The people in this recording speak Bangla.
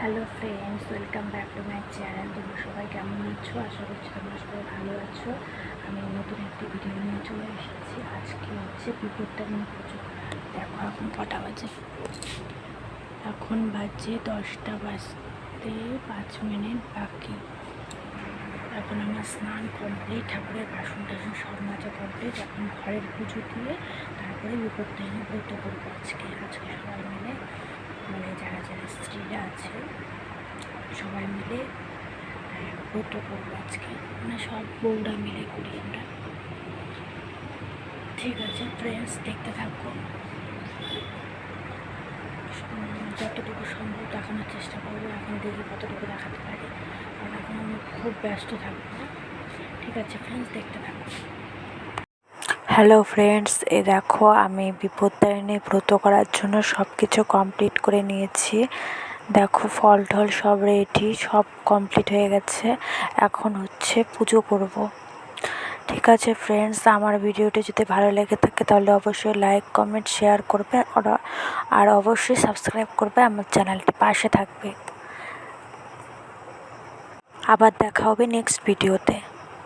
Hello friends, welcome back to my channel. তোমরা সবাই কেমন আছো? আশা করছি তোমরা সবাই ভালো আছো। আমি নতুন একটি ভিডিও নিয়ে চলে এসেছি। আজকে হচ্ছে বিপত্তারিণী পুজো। দেখো এখন কটা বাজে, এখন বাজে 10টা বাজতে 5 মিনিট বাকি। এখন আমার স্নান কমপ্লিট, ঠাকুরের বাসন টাসন সব মাজা কমপ্লিট। এখন ঘরের পুজো দিয়ে তারপরে বিপত্তারিণী ব্রত করবো আজকে সবাই মিলে, মানে যারা যারা স্ত্রীরা আছে সবাই মিলে ব্রত করবো আজকে, মানে সব বউরা মিলে করি আমরা। ঠিক আছে ফ্রেন্ডস, দেখতে থাকবো, যতটুকু সম্ভব দেখানোর চেষ্টা করবো। এখন দেখি কতটুকু দেখাতে পারি, কারণ এখন আমি খুব ব্যস্ত থাকবো। ঠিক আছে ফ্রেন্ডস, দেখতে থাকবো। হ্যালো ফ্রেন্ডস, দেখো আমি বিপত্তারিণী ব্রত করার জন্য সব কিছু কমপ্লিট করে নিয়েছি। দেখো ফল টল সব রেডি, সব কমপ্লিট হয়ে গেছে। এখন হচ্ছে পুজো করব। ঠিক আছে ফ্রেন্ডস, আমার ভিডিওটি যদি ভালো লেগে থাকে তাহলে অবশ্যই লাইক কমেন্ট শেয়ার করবে, আর অবশ্যই সাবস্ক্রাইব করবে, আমার চ্যানেলটি পাশে থাকবে। আবার দেখা হবে নেক্সট ভিডিওতে।